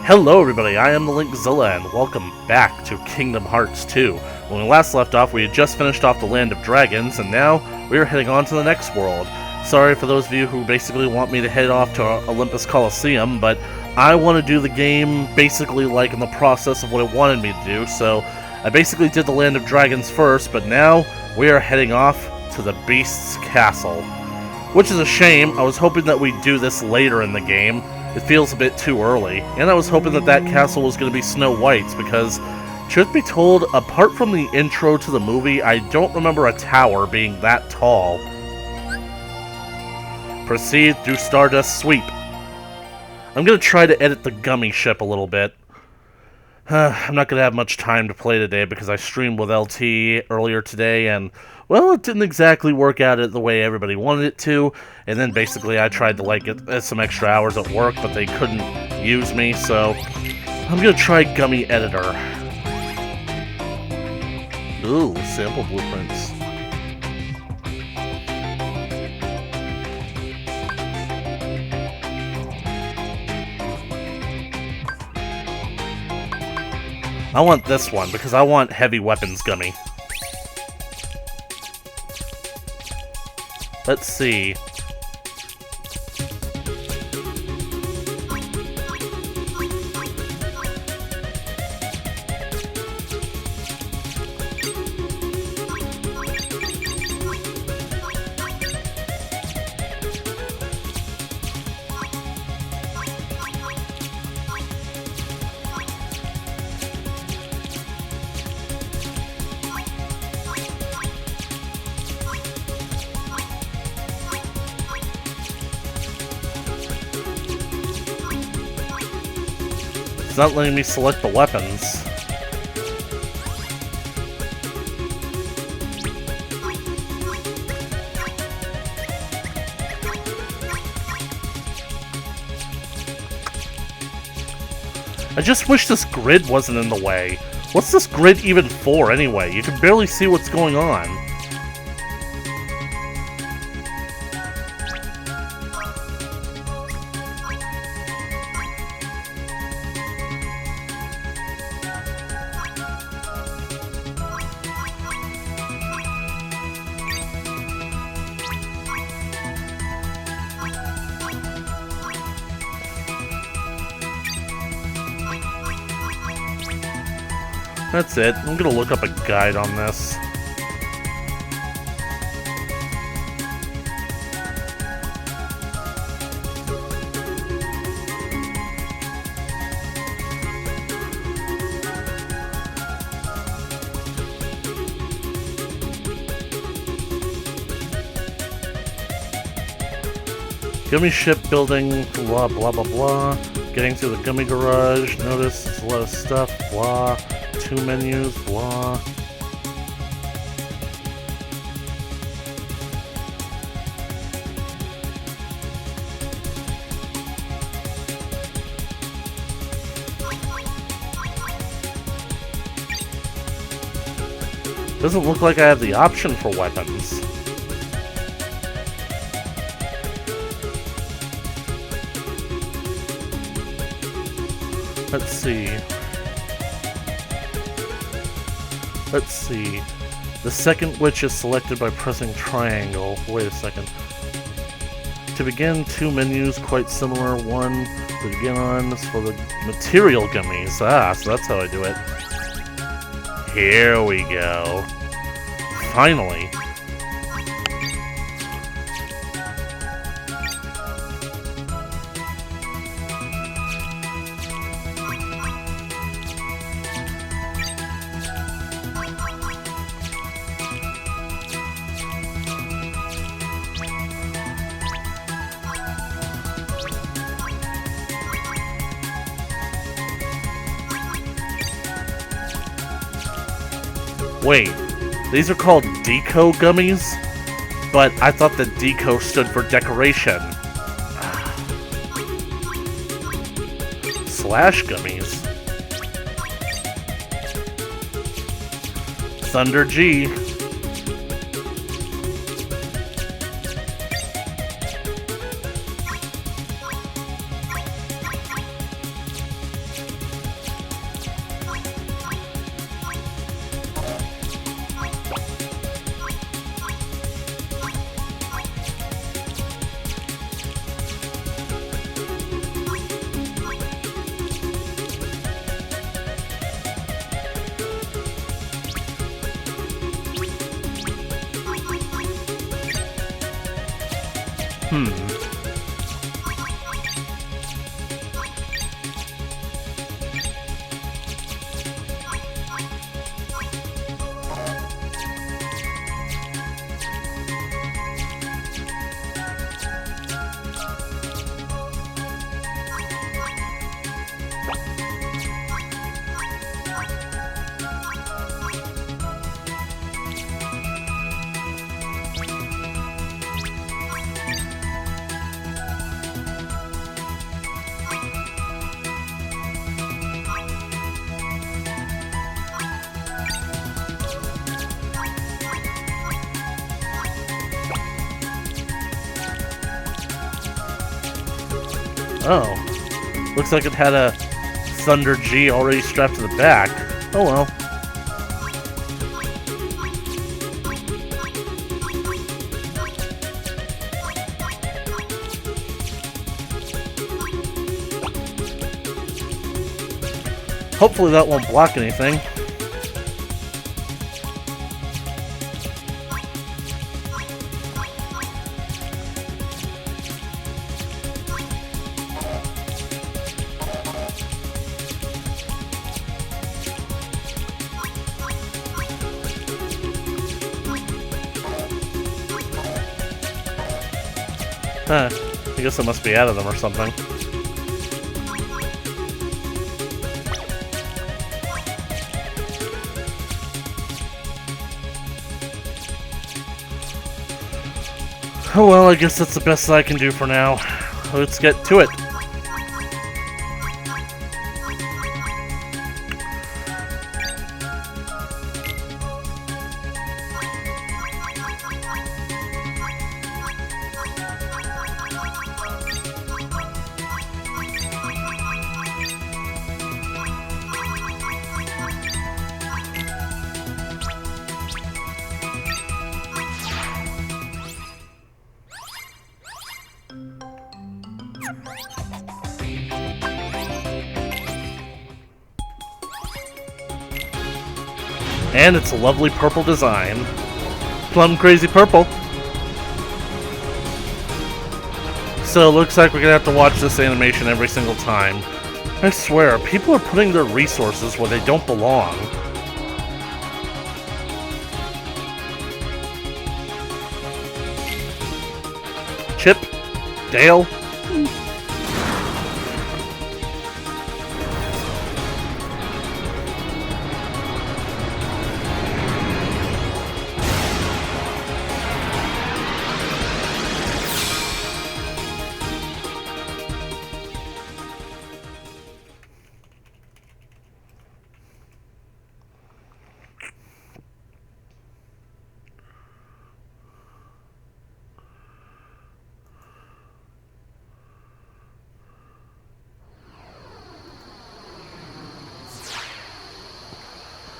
Hello everybody, I am the Linkzilla and welcome back to Kingdom Hearts 2. When we last left off, we had just finished off the Land of Dragons, and now we are heading on to the next world. Sorry for those of you who basically want me to head off to Olympus Coliseum, but I want to do the game basically like in the process of what it wanted me to do, so I basically did the Land of Dragons first, but now we are heading off to the Beast's Castle. Which is a shame. I was hoping that we'd do this later in the game. It feels a bit too early, and I was hoping that that castle was going to be Snow White's, because, truth be told, apart from the intro to the movie, I don't remember a tower being that tall. Proceed through Stardust Sweep. I'm going to try to edit the gummy ship a little bit. I'm not going to have much time to play today because I streamed with LT earlier today, and, well, it didn't exactly work out the way everybody wanted it to, and then basically I tried to, get some extra hours at work, but they couldn't use me, so I'm going to try Gummy Editor. Ooh, sample blueprints. I want this one, because I want Heavy Weapons Gummy. Let's see. It's not letting me select the weapons. I just wish this grid wasn't in the way. What's this grid even for anyway? You can barely see what's going on. That's it. I'm gonna look up a guide on this. Gummy ship building, blah blah blah blah. Getting through the gummy garage, notice it's a lot of stuff, blah. 2 menus, blah. Doesn't look like I have the option for weapons. Let's see. Let's see. The second witch is selected by pressing triangle. Wait a second. To begin, 2 menus quite similar. One to begin on is for the material gummies. Ah, so that's how I do it. Here we go. Finally. Wait, these are called Deco gummies? But I thought that Deco stood for decoration. Slash gummies. Thunder G. Oh. Looks like it had a Thunder G already strapped to the back. Oh well. Hopefully that won't block anything. Huh. I guess it must be out of them or something. Oh well, I guess that's the best I can do for now. Let's get to it. And it's a lovely purple design. Plum crazy purple. So it looks like we're gonna have to watch this animation every single time. I swear, people are putting their resources where they don't belong. Chip? Dale?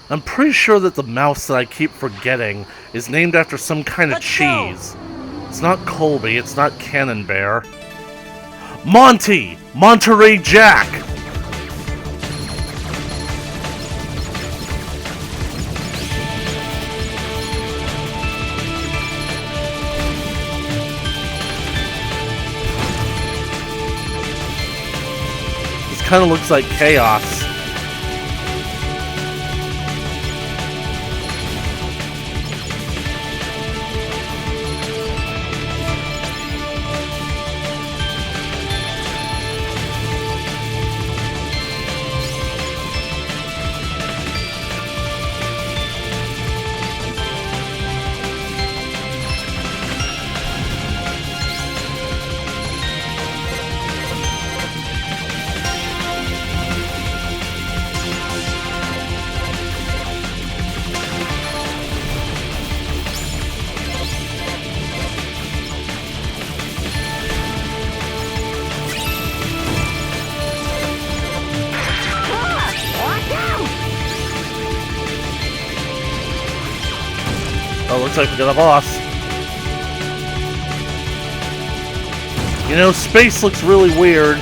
I'm pretty sure that the mouse that I keep forgetting is named after some kind of cheese. It's not Colby, it's not Cannon Bear. Monty! Monterey Jack! This kind of looks like chaos. Oh, looks like we got a boss. You know, space looks really weird.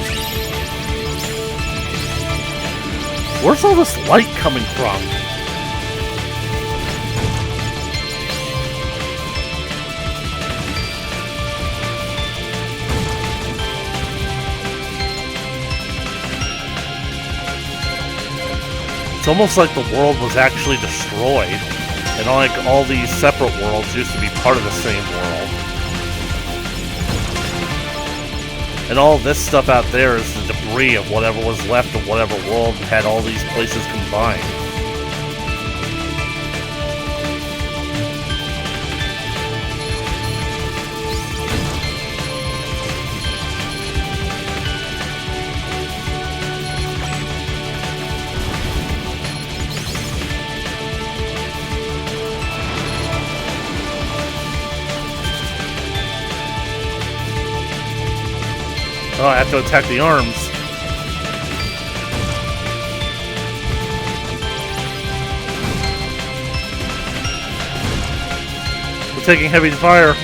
Where's all this light coming from? almost like the world was actually destroyed, and like all these separate worlds used to be part of the same world. And all this stuff out there is the debris of whatever was left of whatever world had all these places combined. Oh, I have to attack the arms. We're taking heavy fire.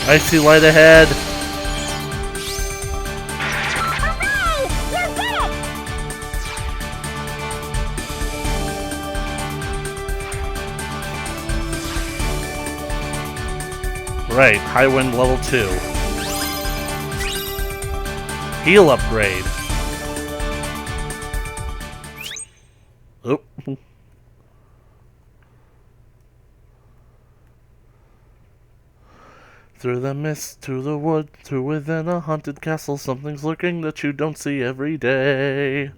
I see light ahead. Right, high wind level 2. Heal upgrade. Oop. Through the mist, through the wood, through within a haunted castle, something's lurking that you don't see every day.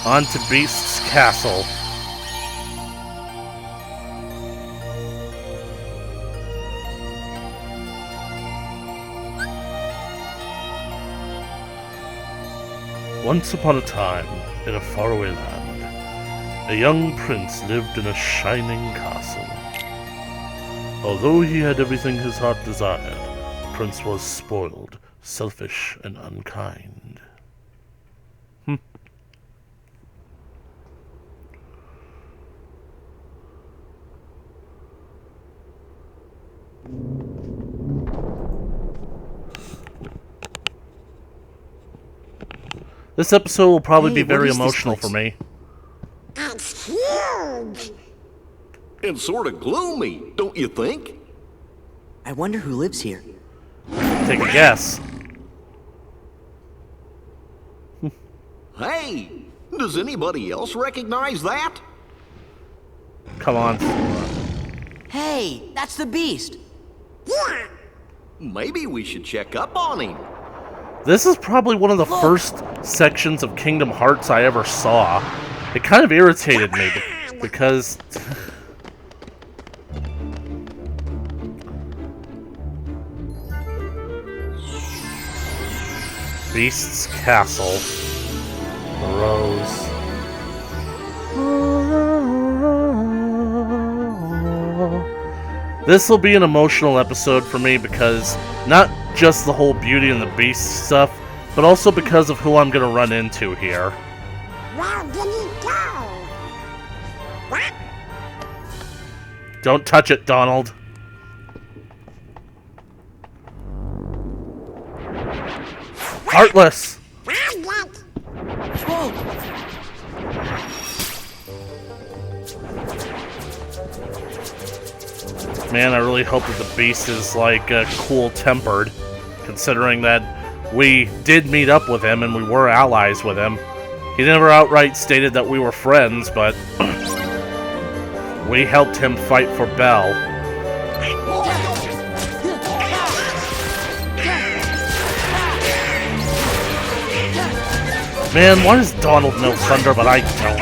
On to Beast's Castle. Once upon a time, in a faraway land, a young prince lived in a shining castle. Although he had everything his heart desired, the prince was spoiled, selfish, and unkind. This episode will probably be very emotional for me. It's huge! And sort of gloomy, don't you think? I wonder who lives here. Take a guess. Hey, does anybody else recognize that? Come on. Hey, that's the Beast! Yeah! Maybe we should check up on him. This is probably one of the first sections of Kingdom Hearts I ever saw. It kind of irritated me because... Beast's Castle. Rose. This will be an emotional episode for me because not just the whole Beauty and the Beast stuff, but also because of who I'm going to run into here. Where did he go? What? Don't touch it, Donald. Heartless! Whoa! Man, I really hope that the Beast is, like, cool-tempered, considering that we did meet up with him and we were allies with him. He never outright stated that we were friends, but we helped him fight for Belle. Man, why does Donald know thunder, but I don't?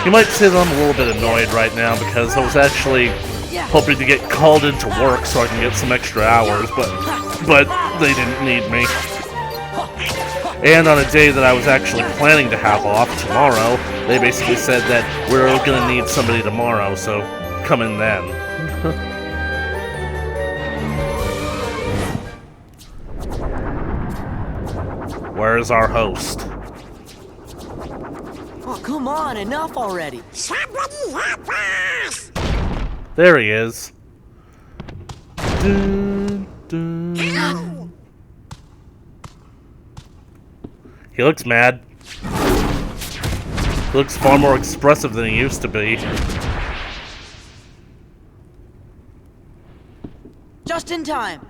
You might say that I'm a little bit annoyed right now because I was actually hoping to get called into work so I can get some extra hours, but they didn't need me. And on a day that I was actually planning to have off, tomorrow, they basically said that we're gonna need somebody tomorrow, so come in then. Where is our host? Oh, come on, enough already. Somebody help us! There he is. Dun, dun. He looks mad. He looks far more expressive than he used to be. Just in time.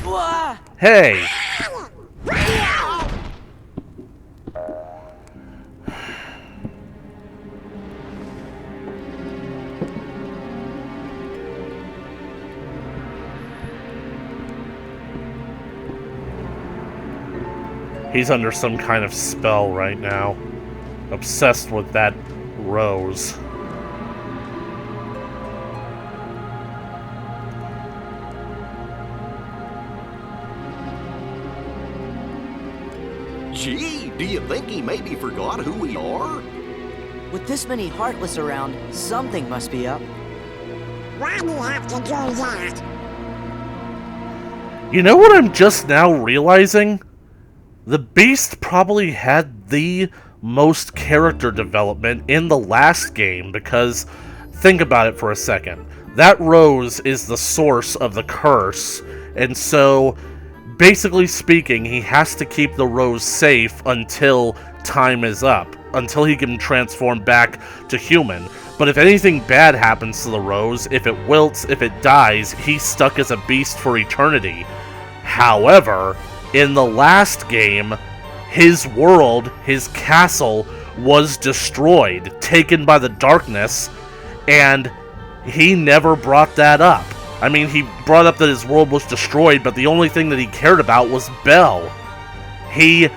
Wah! Hey! He's under some kind of spell right now. Obsessed with that rose. Gee, do you think he maybe forgot who we are? With this many Heartless around, something must be up. Why do you have to do that? You know what I'm just now realizing? The Beast probably had the most character development in the last game, because think about it for a second. That rose is the source of the curse, and so basically speaking, he has to keep the rose safe until time is up, until he can transform back to human. But if anything bad happens to the rose, if it wilts, if it dies, he's stuck as a beast for eternity. However, in the last game, his world, his castle, was destroyed, taken by the darkness, and he never brought that up. I mean, he brought up that his world was destroyed, but the only thing that he cared about was Belle. He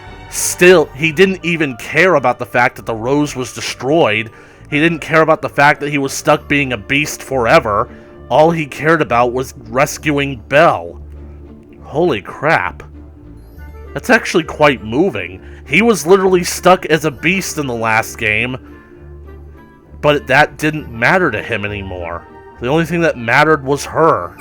didn't even care about the fact that the rose was destroyed. He didn't care about the fact that he was stuck being a beast forever. All he cared about was rescuing Belle. Holy crap. That's actually quite moving. He was literally stuck as a beast in the last game, but that didn't matter to him anymore. The only thing that mattered was her.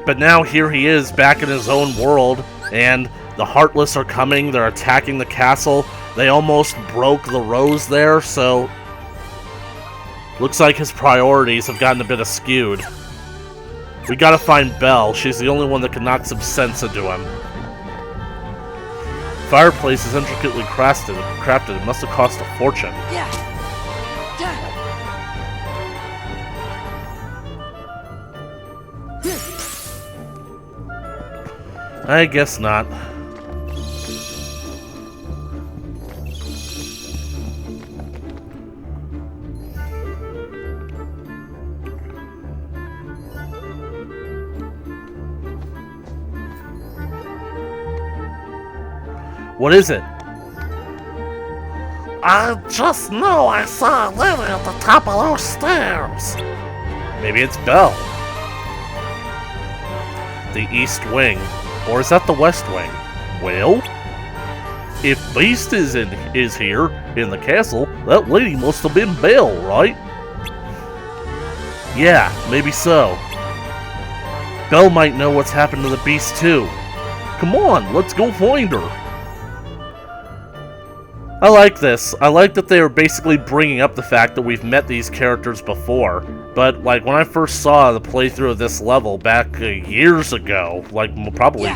But now here he is back in his own world, and the Heartless are coming, they're attacking the castle. They almost broke the rose there, so looks like his priorities have gotten a bit askewed. We gotta find Belle. She's the only one that can knock some sense into him. Fireplace is intricately crafted. It must have cost a fortune. Yeah. I guess not. What is it? I just know I saw a lady at the top of those stairs. Maybe it's Belle. The East Wing. Or is that the West Wing? Well, if Beast is here in the castle, that lady must have been Belle, right? Yeah, maybe so. Belle might know what's happened to the Beast too. Come on, let's go find her. I like this. I like that they are basically bringing up the fact that we've met these characters before. But, like, when I first saw the playthrough of this level back years ago, like, probably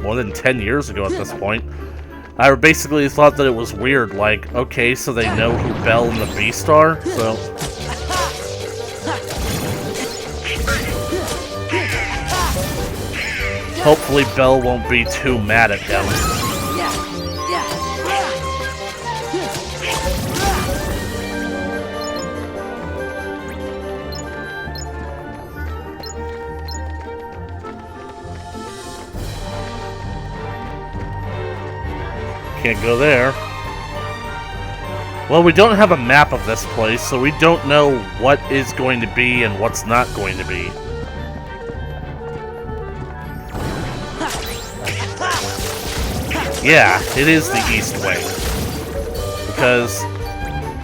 more than 10 years ago at this point, I basically thought that it was weird. Like, okay, so they know who Belle and the Beast are? So hopefully Belle won't be too mad at him. Can't go there. Well, we don't have a map of this place, so we don't know what is going to be and what's not going to be. Yeah, it is the East Wing. Because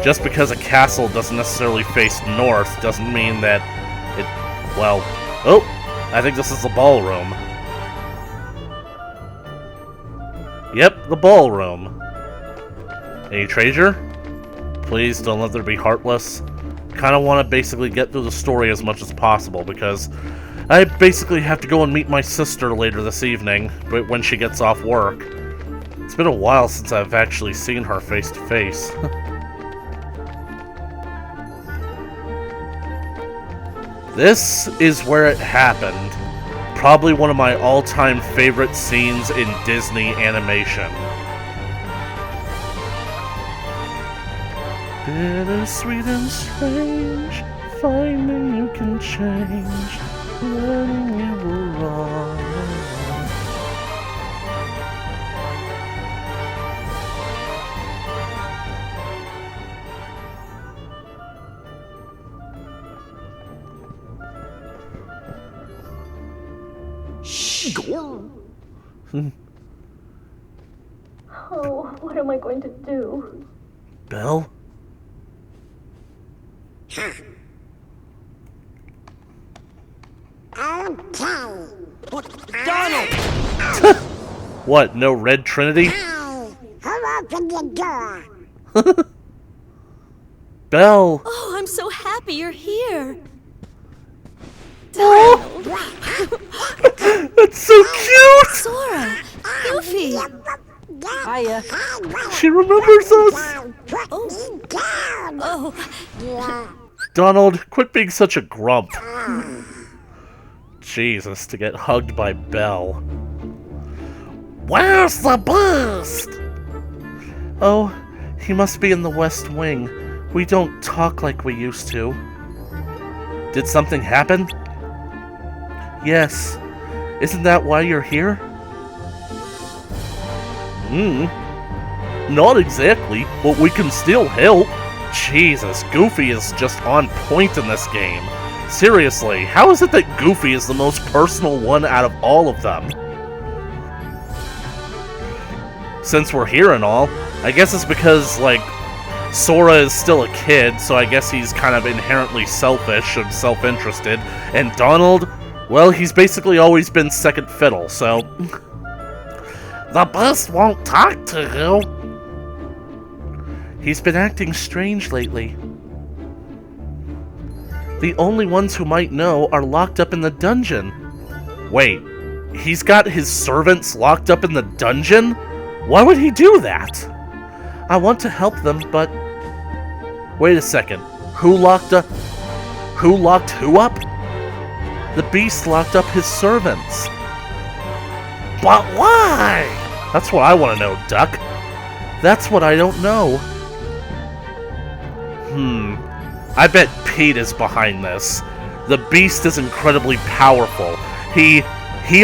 just because a castle doesn't necessarily face north doesn't mean that it... Well, oh, I think this is the ballroom. Yep, the ballroom. Any treasure? Please don't let there be Heartless. Kind of want to basically get through the story as much as possible because I basically have to go and meet my sister later this evening when she gets off work. It's been a while since I've actually seen her face to face. This is where it happened. Probably one of my all-time favorite scenes in Disney animation. Bittersweet and strange, finding you can change, learning you were wrong. Oh, what am I going to do? Belle? Okay. Donald! What, no Red Trinity? Hey, who opened the door? Belle! Oh, I'm so happy you're here. That's so cute! Sora, Goofy. Hiya. She remembers us! Put me down. Oh, Donald, quit being such a grump. Jesus, to get hugged by Belle. Where's the Beast? Oh, he must be in the West Wing. We don't talk like we used to. Did something happen? Yes. Isn't that why you're here? Not exactly, but we can still help. Jesus, Goofy is just on point in this game. Seriously, how is it that Goofy is the most personal one out of all of them? Since we're here and all, I guess it's because, like, Sora is still a kid, so I guess he's kind of inherently selfish and self-interested, and Donald, well, he's basically always been second fiddle, so... The Beast won't talk to you. He's been acting strange lately. The only ones who might know are locked up in the dungeon. Wait, he's got his servants locked up in the dungeon? Why would he do that? I want to help them, but... Wait a second. Who locked who up? The Beast locked up his servants. But why? That's what I want to know, Duck. That's what I don't know. I bet Pete is behind this. The Beast is incredibly powerful. He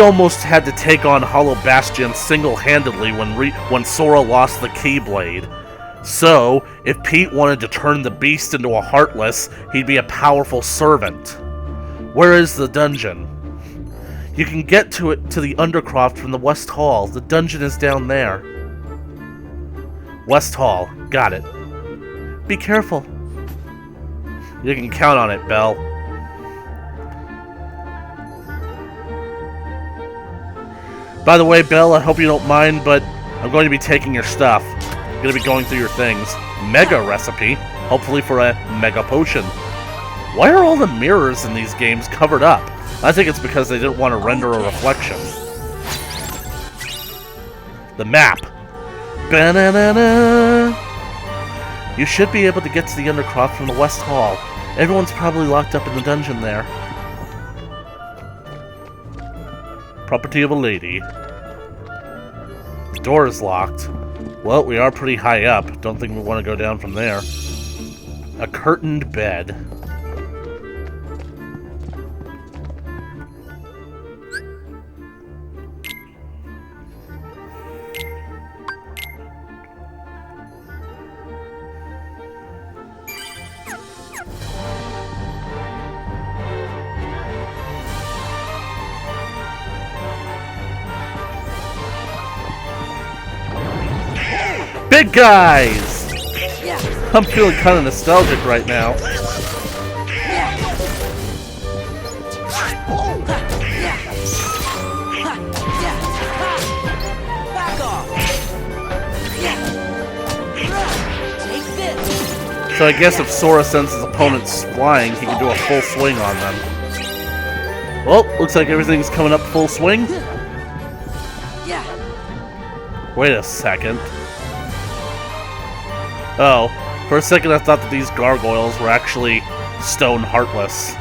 almost had to take on Hollow Bastion single-handedly when Sora lost the Keyblade. So, if Pete wanted to turn the Beast into a Heartless, he'd be a powerful servant. Where is the dungeon? You can get to the Undercroft from the West Hall. The dungeon is down there. West Hall. Got it. Be careful. You can count on it, Belle. By the way, Belle, I hope you don't mind, but I'm going to be taking your stuff. I'm going to be going through your things. Mega recipe, hopefully for a mega potion. Why are all the mirrors in these games covered up? I think it's because they didn't want to render a reflection. The map. Ba-na-na-na. You should be able to get to the Undercroft from the West Hall. Everyone's probably locked up in the dungeon there. Property of a lady. The door is locked. Well, we are pretty high up. Don't think we want to go down from there. A curtained bed. Big guys! Yeah. I'm feeling kind of nostalgic right now. Back off! So I guess if Sora sends his opponents flying, he can do a full swing on them. Well, looks like everything's coming up full swing. Yeah. Wait a second. Oh, for a second I thought that these gargoyles were actually stone heartless.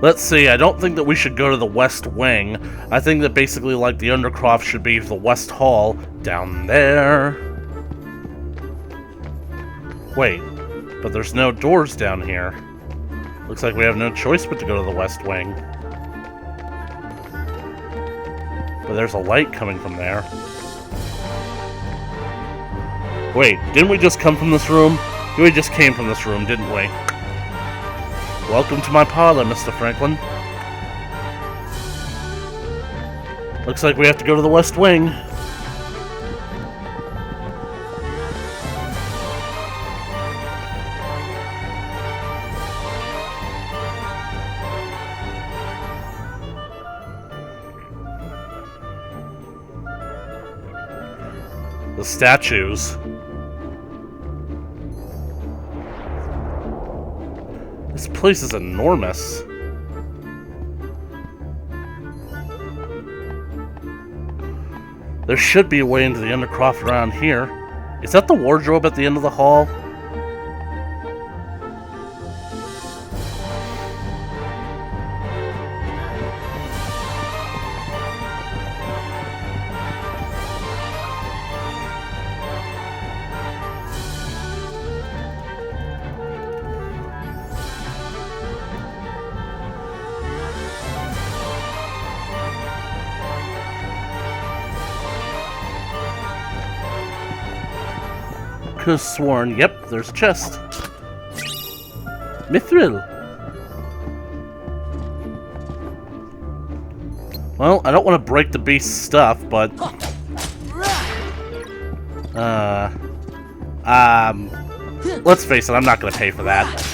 Let's see, I don't think that we should go to the West Wing. I think that basically, like, the Undercroft should be the West Hall down there. Wait, but there's no doors down here. Looks like we have no choice but to go to the West Wing. But there's a light coming from there. Wait, didn't we just come from this room? We just came from this room, didn't we? Welcome to my parlor, Mr. Franklin. Looks like we have to go to the West Wing. The statues. This place is enormous. There should be a way into the Undercroft around here. Is that the wardrobe at the end of the hall? Could have sworn, yep, there's a chest. Mithril. Well, I don't want to break the beast's stuff, but... let's face it, I'm not going to pay for that.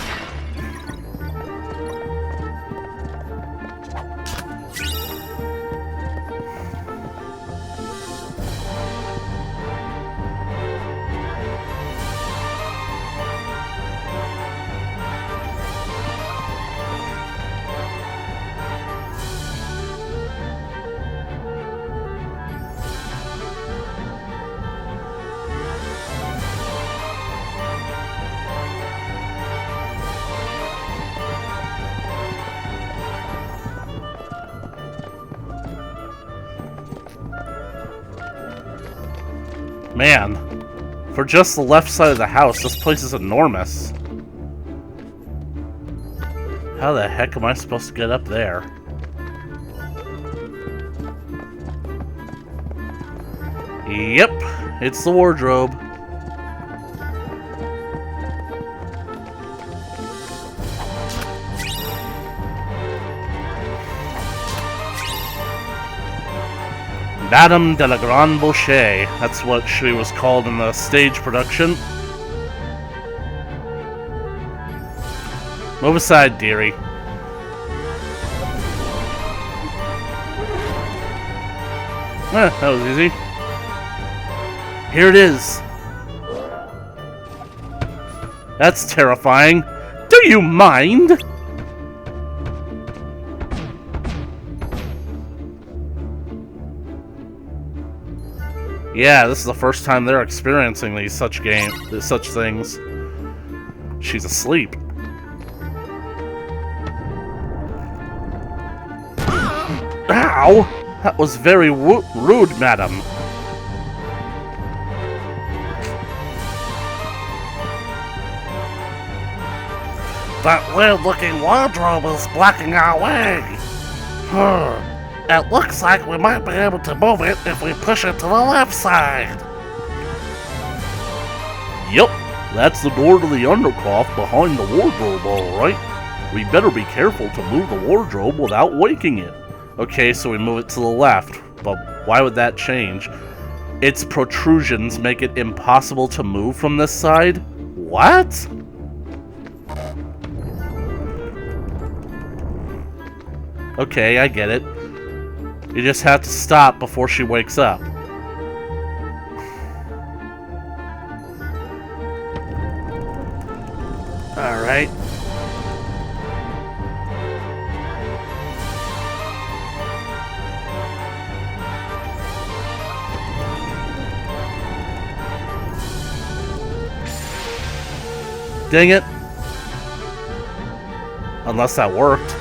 Man, for just the left side of the house, this place is enormous. How the heck am I supposed to get up there? Yep, it's the wardrobe. Madame de la Grande Boucher. That's what she was called in the stage production. Move aside, dearie. That was easy. Here it is. That's terrifying. Do you mind? Yeah, this is the first time they're experiencing these such things. She's asleep. Ow! That was very rude, madam. That weird-looking wardrobe is blocking our way. It looks like we might be able to move it if we push it to the left side. Yep, that's the door to the Undercroft behind the wardrobe, alright. We better be careful to move the wardrobe without waking it. Okay, so we move it to the left, but why would that change? Its protrusions make it impossible to move from this side? What? Okay, I get it. You just have to stop before she wakes up. Alright. Dang it. Unless that worked.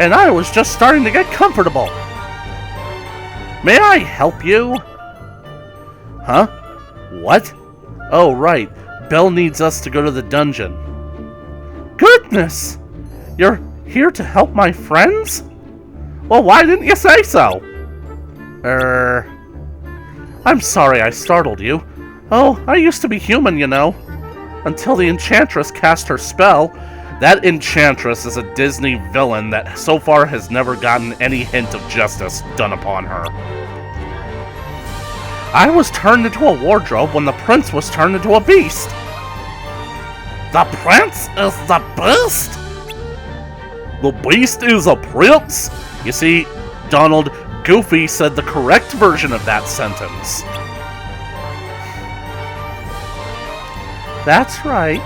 And I was just starting to get comfortable. May I help you? Huh? What? Oh, right. Belle needs us to go to the dungeon. Goodness! You're here to help my friends? Well, why didn't you say so? I'm sorry I startled you. Oh, I used to be human, you know. Until the Enchantress cast her spell. That Enchantress is a Disney villain that so far has never gotten any hint of justice done upon her. I was turned into a wardrobe when the prince was turned into a beast. The prince is the beast? The beast is a prince? You see, Donald, Goofy said the correct version of that sentence. That's right.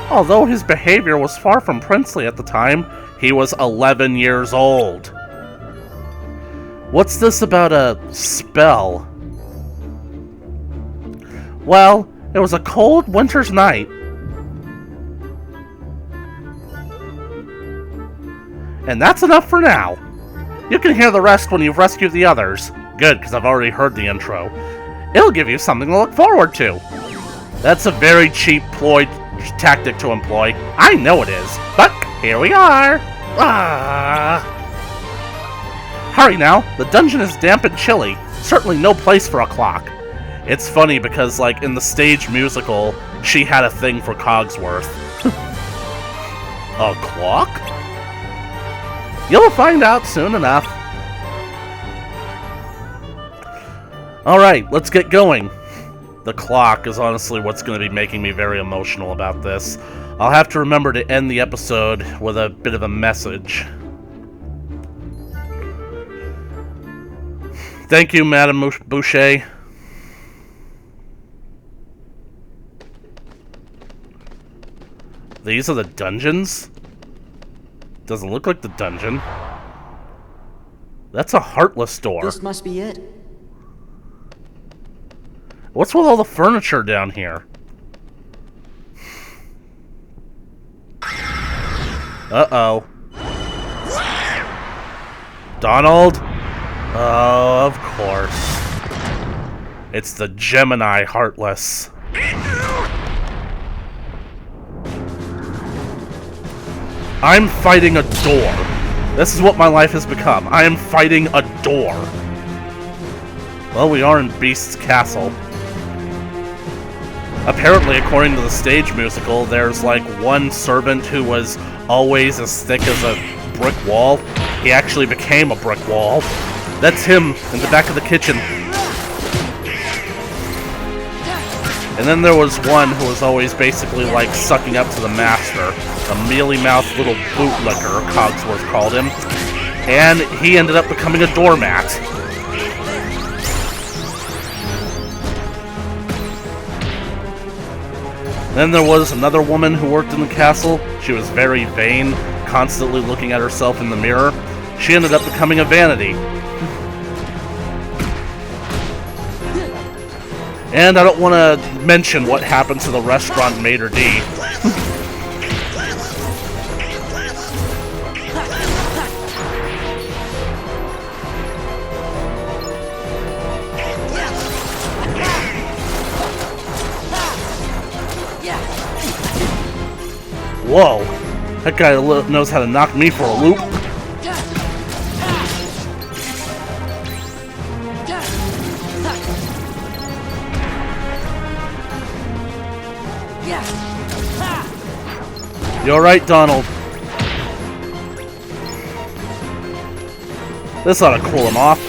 Although his behavior was far from princely at the time, he was 11 years old. What's this about a spell? Well, it was a cold winter's night. And that's enough for now. You can hear the rest when you've rescued the others. Good, because I've already heard the intro. It'll give you something to look forward to. That's a very cheap ploy tactic to employ. I know it is, but here we are. Hurry now, the dungeon is damp and chilly. Certainly no place for a clock. It's funny because, like, in the stage musical, she had a thing for Cogsworth. A clock? You'll find out soon enough. Alright, let's get going. The clock is honestly what's going to be making me very emotional about this. I'll have to remember to end the episode with a bit of a message. Thank you, Madame Boucher. These are the dungeons? Doesn't look like the dungeon. That's a heartless door. This must be it. What's with all the furniture down here? Uh-oh. Donald? Oh, of course. It's the Gemini Heartless. I'm fighting a door. This is what my life has become. I am fighting a door. Well, we are in Beast's castle. Apparently, according to the stage musical, there's like one servant who was always as thick as a brick wall. He actually became a brick wall. That's him in the back of the kitchen. And then there was one who was always basically like sucking up to the master. A mealy-mouthed little bootlicker, Cogsworth called him. And he ended up becoming a doormat. Then there was another woman who worked in the castle. She was very vain, constantly looking at herself in the mirror. She ended up becoming a vanity. And I don't want to mention what happened to the restaurant maitre d'. Whoa, that guy knows how to knock me for a loop. You alright, Donald? This ought to cool him off.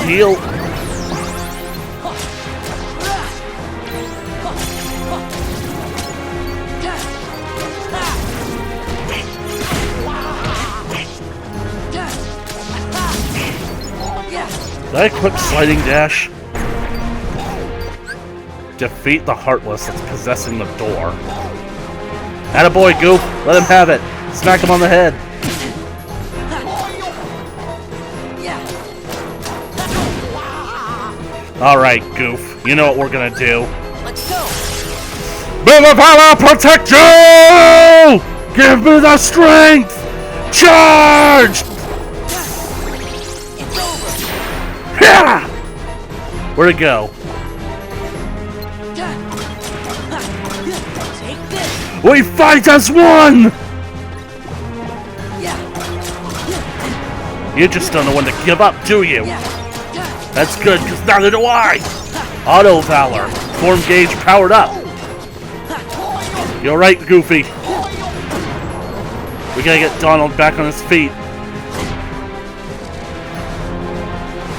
Heal. Did I equip sliding dash? Defeat the Heartless that's possessing the door. Attaboy, Goof! Let him have it! Smack him on the head! Alright, Goof. You know what we're gonna do. Let's go! May the power protect you! Give me the strength! Charge! It's over! Yeah! Where'd it go? Take this! We fight as one! You just don't know when to give up, do you? That's good, because neither do I! Auto Valor. Form gauge powered up. You're right, Goofy. We gotta get Donald back on his feet.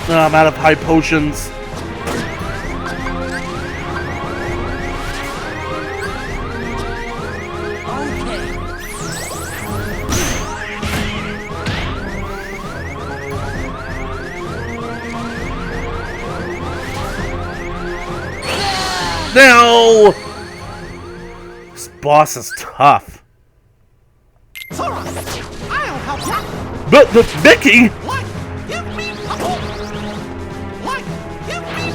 I'm out of high potions. No! This boss is tough. Sora, I'll help you. But the Mickey! What? Give me power. What? Give me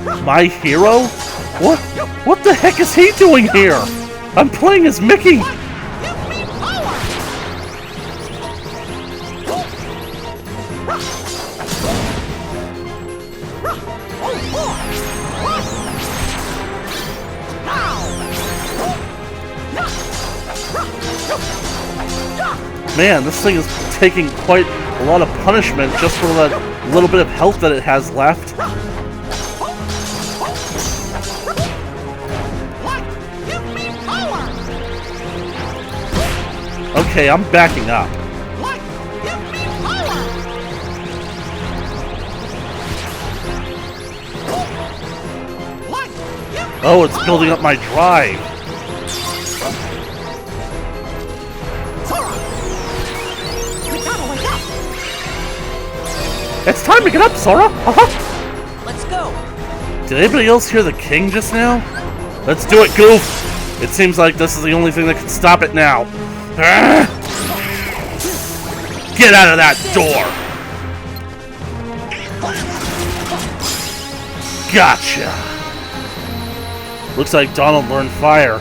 power. My hero? What the heck is he doing here? I'm playing as Mickey! What? Give me power. Man, this thing is taking quite a lot of punishment just for that little bit of health that it has left. Okay, I'm backing up. Oh, it's building up my drive. It's time to get up, Sora! Let's go! Did anybody else hear the king just now? Let's do it, Goof! It seems like this is the only thing that can stop it now. Get out of that door! Gotcha! Looks like Donald learned fire.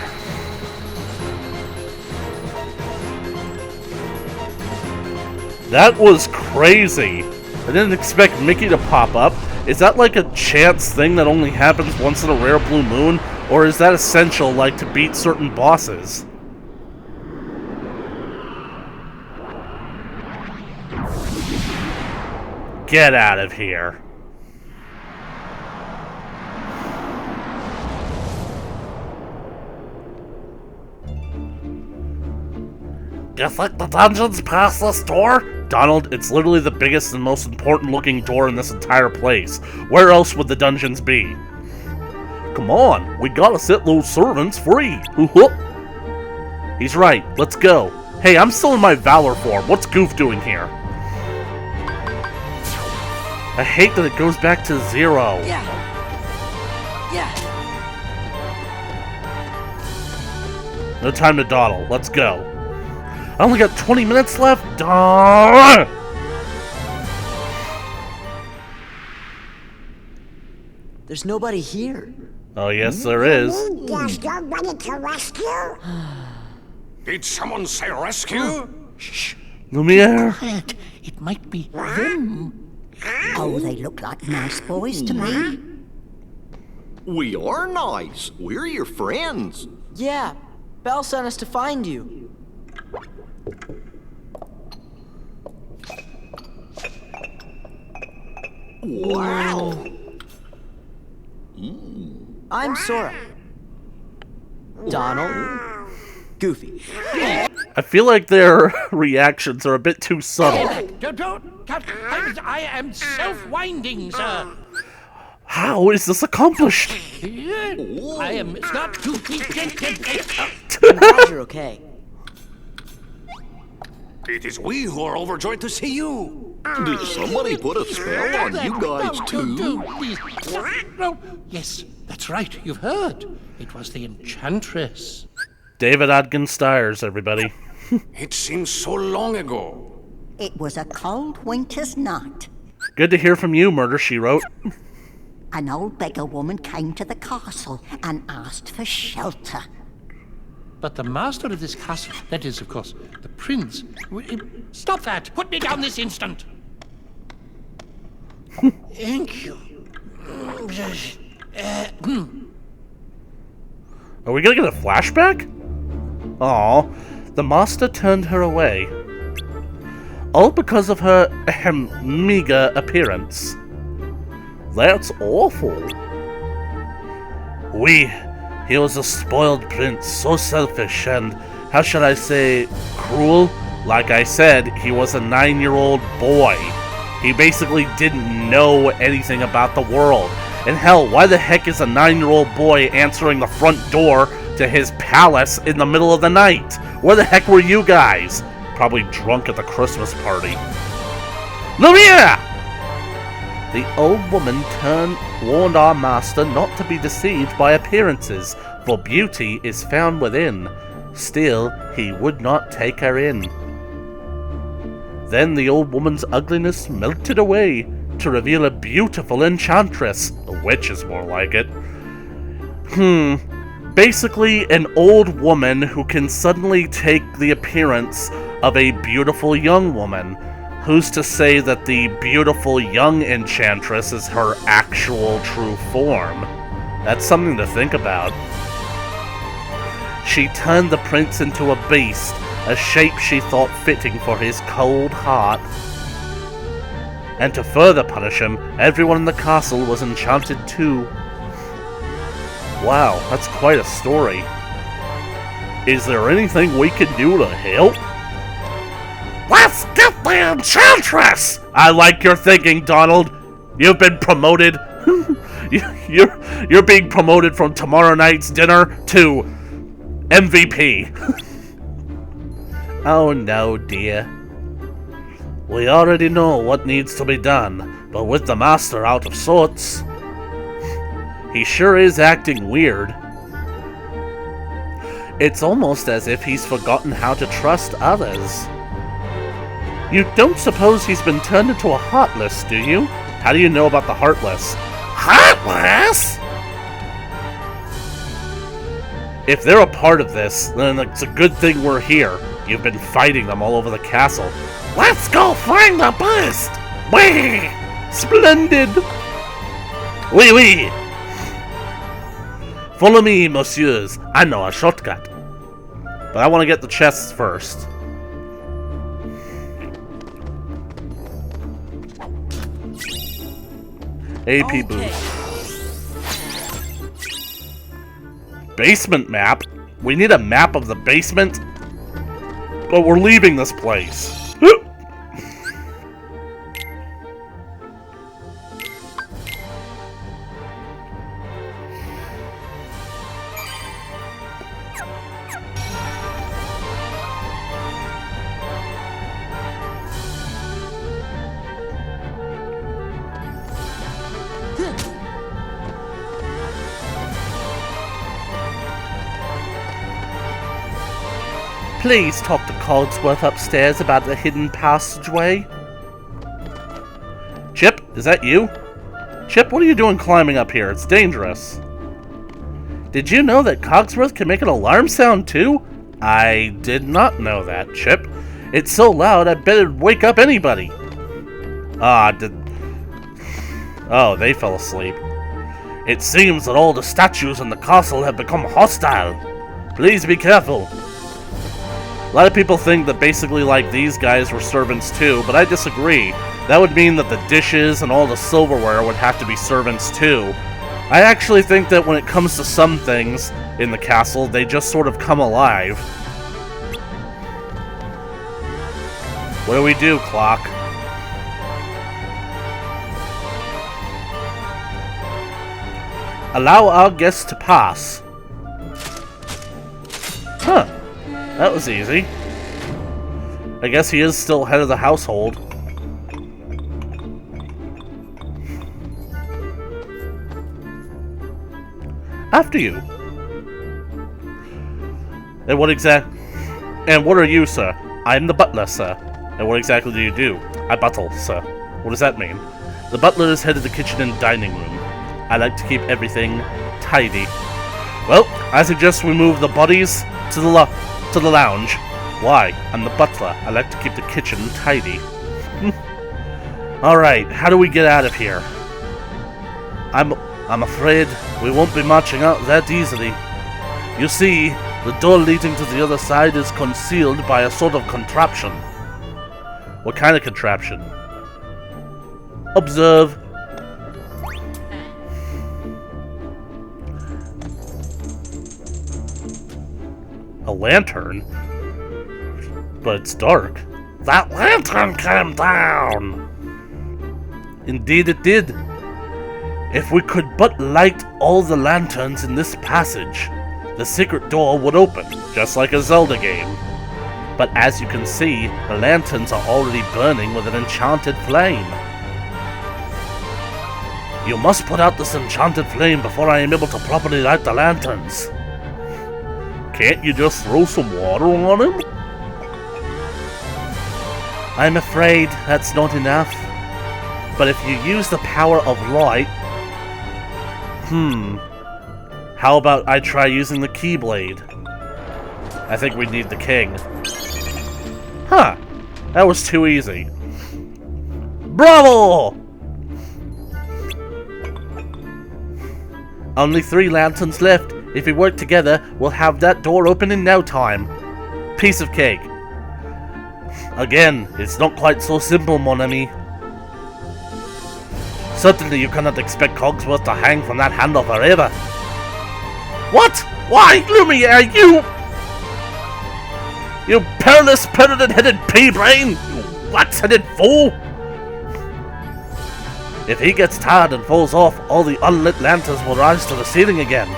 That was crazy! I didn't expect Mickey to pop up. Is that like a chance thing that only happens once in a rare blue moon? Or is that essential, like, to beat certain bosses? Get out of here. You think the dungeon's past this door? Donald, it's literally the biggest and most important looking door in this entire place. Where else would the dungeons be? Come on, we gotta set those servants free. He's right, let's go. Hey, I'm still in my Valor form. What's Goof doing here? I hate that it goes back to 0. Yeah. No time to dawdle. Let's go. I only got 20 minutes left. Darn! There's nobody here. Oh, yes, there is. There's nobody to rescue. Did someone say rescue? Shh. Lumiere. Quiet. It might be them. Oh, they look like nice boys to me. We are nice. We're your friends. Yeah, Belle sent us to find you. Wow. I'm Sora. Donald. Goofy. I feel like their reactions are a bit too subtle. Don't. I am self-winding, sir. How is this accomplished? I am not too deep. I'm glad you're okay. It is we who are overjoyed to see you. Did somebody put a spell on you guys too? No. Yes, that's right. You've heard. It was the enchantress. David Ogden Stiers, everybody. It seems so long ago. It was a cold winter's night. Good to hear from you, Murder, She Wrote. An old beggar woman came to the castle and asked for shelter. But the master of this castle, that is, of course, the prince... Stop that! Put me down this instant! Thank you. Are we gonna get a flashback? Aw, the master turned her away. All because of her meager appearance. That's awful. He was a spoiled prince, so selfish and, how shall I say, cruel? Like I said, he was a 9-year-old boy. He basically didn't know anything about the world. And hell, why the heck is a 9-year-old boy answering the front door to his palace in the middle of the night? Where the heck were you guys? Probably drunk at the Christmas party. Lumia! The old woman warned our master not to be deceived by appearances, for beauty is found within. Still, he would not take her in. Then the old woman's ugliness melted away to reveal a beautiful enchantress. A witch is more like it. Basically, an old woman who can suddenly take the appearance of a beautiful young woman. Who's to say that the beautiful young enchantress is her actual true form? That's something to think about. She turned the prince into a beast, a shape she thought fitting for his cold heart. And to further punish him, everyone in the castle was enchanted too. Wow, that's quite a story. Is there anything we can do to help? Let's get the enchantress! I like your thinking, Donald. You've been promoted. You're being promoted from tomorrow night's dinner to MVP. Oh no, dear. We already know what needs to be done, but with the master out of sorts, he sure is acting weird. It's almost as if he's forgotten how to trust others. You don't suppose he's been turned into a Heartless, do you? How do you know about the Heartless? Heartless? If they're a part of this, then it's a good thing we're here. You've been fighting them all over the castle. Let's go find the beast! Wee! Splendid! Oui, oui! Follow me, messieurs. I know a shortcut. But I want to get the chests first. AP boost. Basement map? We need a map of the basement? But we're leaving this place. Please talk to Cogsworth upstairs about the hidden passageway. Chip, is that you? Chip, what are you doing climbing up here? It's dangerous. Did you know that Cogsworth can make an alarm sound too? I did not know that, Chip. It's so loud I bet it'd wake up anybody. Oh, they fell asleep. It seems that all the statues in the castle have become hostile. Please be careful. A lot of people think that basically like these guys were servants too, but I disagree. That would mean that the dishes and all the silverware would have to be servants too. I actually think that when it comes to some things in the castle, they just sort of come alive. What do we do, clock? Allow our guests to pass. Huh. That was easy. I guess he is still head of the household. After you. And what are you, sir? I'm the butler, sir. And what exactly do you do? I buttle, sir. What does that mean? The butler is head of the kitchen and dining room. I like to keep everything tidy. Well, I suggest we move the bodies to the lounge. Why? I'm the butler. I like to keep the kitchen tidy. Alright, how do we get out of here? I'm afraid we won't be marching out that easily. You see, the door leading to the other side is concealed by a sort of contraption. What kind of contraption? Observe. A lantern? But it's dark. That lantern came down! Indeed it did. If we could but light all the lanterns in this passage, the secret door would open, just like a Zelda game. But as you can see, the lanterns are already burning with an enchanted flame. You must put out this enchanted flame before I am able to properly light the lanterns. Can't you just throw some water on him? I'm afraid that's not enough. But if you use the power of light... How about I try using the Keyblade? I think we need the king. Huh. That was too easy. Bravo! Only 3 lanterns left. If we work together, we'll have that door open in no time. Piece of cake. Again, it's not quite so simple, mon ami. Certainly you cannot expect Cogsworth to hang from that handle forever. What? Why, Lumiere, you perilous, pyramid-headed pea-brain! You wax-headed fool! If he gets tired and falls off, all the unlit lanterns will rise to the ceiling again.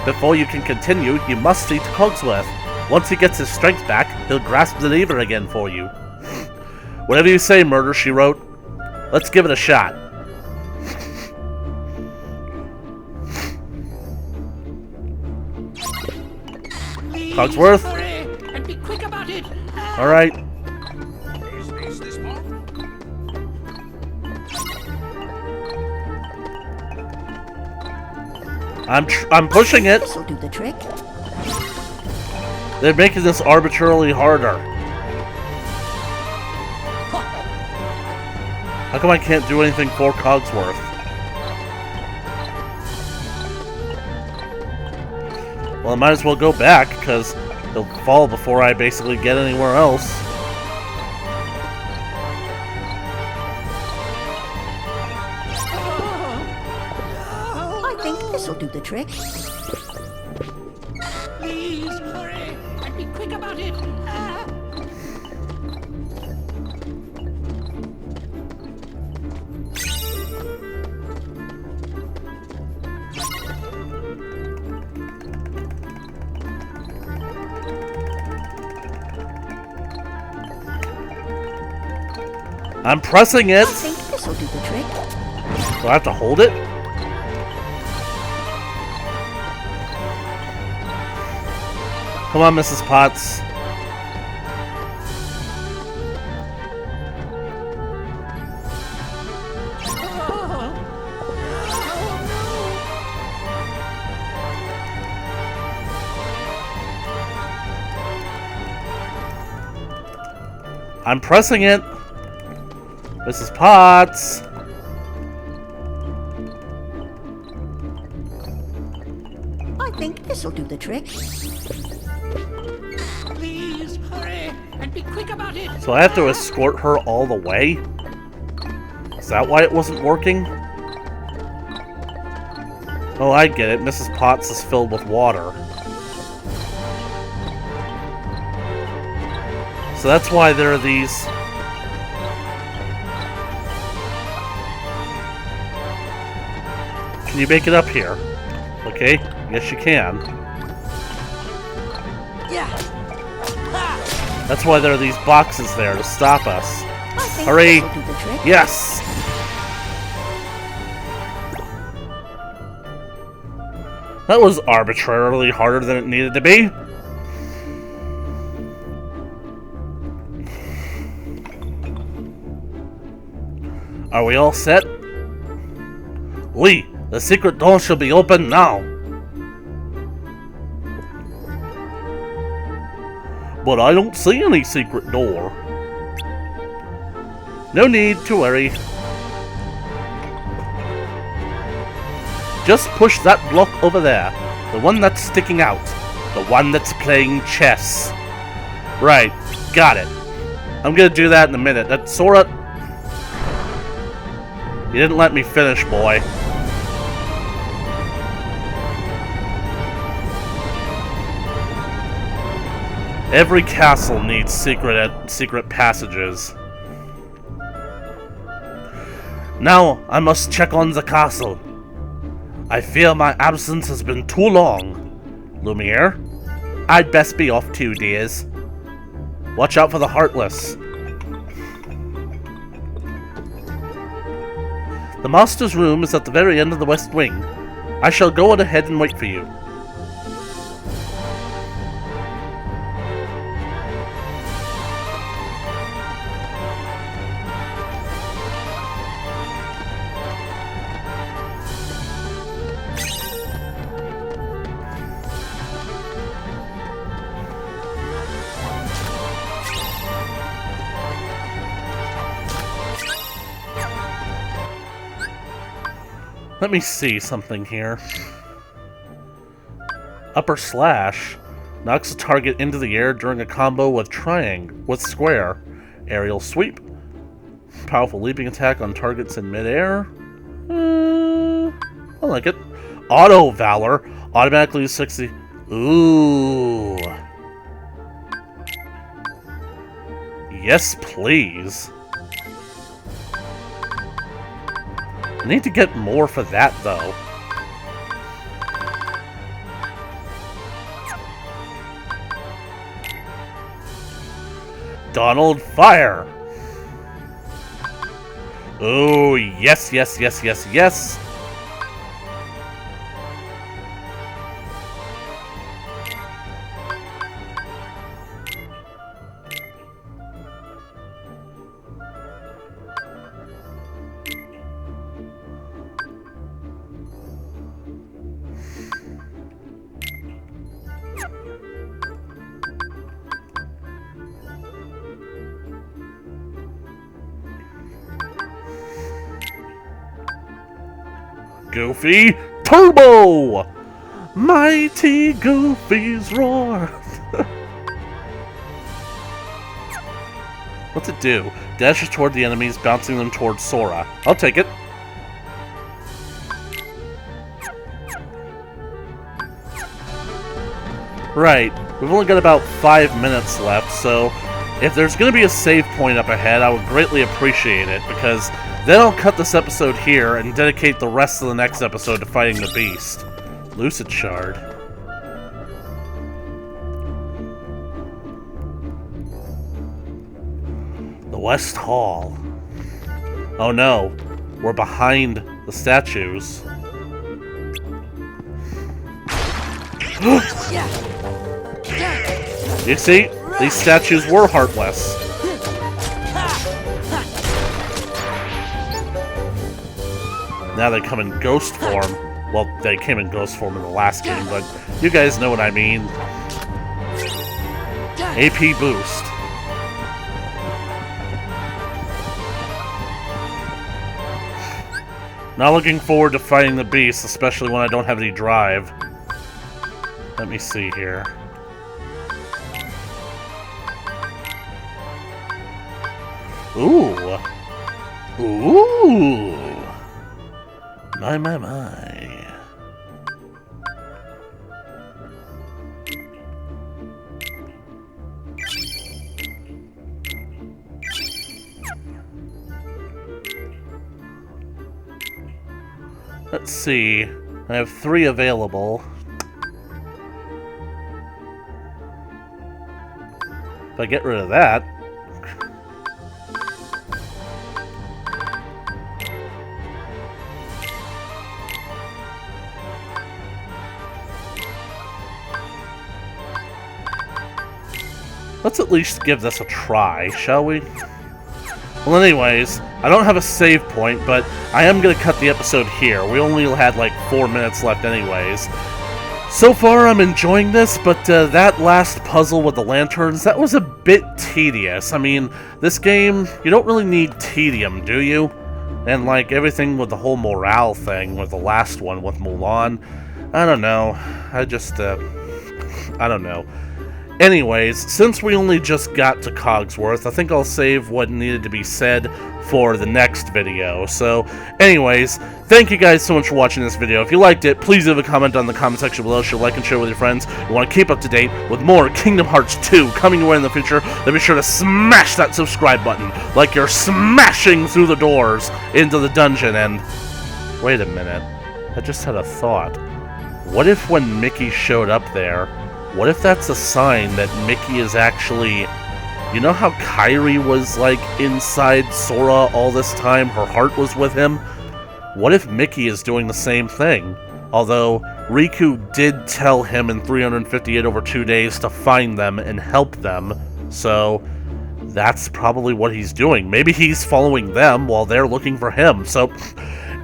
Before you can continue, you must see to Cogsworth. Once he gets his strength back, he'll grasp the lever again for you. Whatever you say, Murder, she wrote. Let's give it a shot. Cogsworth? And be quick about it. Alright. Is this more? I'm pushing it. This'll do the trick. They're making this arbitrarily harder. How come I can't do anything for Cogsworth? Well, I might as well go back, because he'll fall before I basically get anywhere else. I think this'll do the trick. Please, hurry, and be quick about it. I'm pressing it! I think this'll do the trick. Do I have to hold it? Come on, Mrs. Potts. I'm pressing it. Mrs. Potts. I think this'll do the trick. Please, hurry, and be quick about it. So I have to escort her all the way? Is that why it wasn't working? Oh, I get it. Mrs. Potts is filled with water. So that's why there are these... Can you make it up here? Okay, yes you can. Yeah. Ha! That's why there are these boxes there to stop us. I think Hurry! that'll do the trick. Yes! That was arbitrarily harder than it needed to be. Are we all set? Oui, the secret door should be open now. But I don't see any secret door. No need to worry. Just push that block over there. The one that's sticking out. The one that's playing chess. Right, got it. I'm gonna do that in a minute. That's Sora. You didn't let me finish, boy. Every castle needs secret passages. Now, I must check on the castle. I fear my absence has been too long. Lumiere, I'd best be off too, dears. Watch out for the Heartless. The Master's room is at the very end of the West Wing. I shall go on ahead and wait for you. Let me see something here. Upper slash knocks a target into the air during a combo with square. Aerial sweep. Powerful leaping attack on targets in midair. I like it. Auto Valor. Automatically 60. Ooh. Yes, please. I need to get more for that, though. Donald, fire! Oh, yes, yes, yes, yes, yes! Goofy Turbo! Mighty Goofy's roar! What's it do? Dashes toward the enemies, bouncing them towards Sora. I'll take it. Right, we've only got about 5 minutes left, so if there's going to be a save point up ahead, I would greatly appreciate it, because then I'll cut this episode here and dedicate the rest of the next episode to fighting the beast. Lucid Shard. The West Hall. Oh no, we're behind the statues. You see, these statues were heartless. Now they come in ghost form. Well, they came in ghost form in the last game, but you guys know what I mean. AP boost. Not looking forward to fighting the beast, especially when I don't have any drive. Let me see here. Ooh. Ooh. My. Let's see. I have 3 available. If I get rid of that... Let's at least give this a try, shall we? Well, anyways, I don't have a save point, but I am going to cut the episode here. We only had like 4 minutes left anyways. So far, I'm enjoying this, but that last puzzle with the lanterns, that was a bit tedious. I mean, this game, you don't really need tedium, do you? And like everything with the whole morale thing with the last one with Mulan, I don't know. I don't know. Anyways, since we only just got to Cogsworth, I think I'll save what needed to be said for the next video. So, anyways, thank you guys so much for watching this video. If you liked it, please leave a comment on the comment section below. Show, like, and share with your friends. You want to keep up to date with more Kingdom Hearts 2 coming your way in the future, then be sure to smash that subscribe button like you're smashing through the doors into the dungeon. And wait a minute, I just had a thought. What if when Mickey showed up there, what if that's a sign that Mickey is actually... You know how Kairi was, like, inside Sora all this time? Her heart was with him? What if Mickey is doing the same thing? Although, Riku did tell him in 358 over 2 days to find them and help them. So, that's probably what he's doing. Maybe he's following them while they're looking for him. So,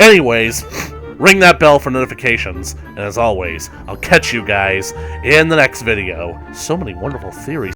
anyways... Ring that bell for notifications, and as always, I'll catch you guys in the next video. So many wonderful theories.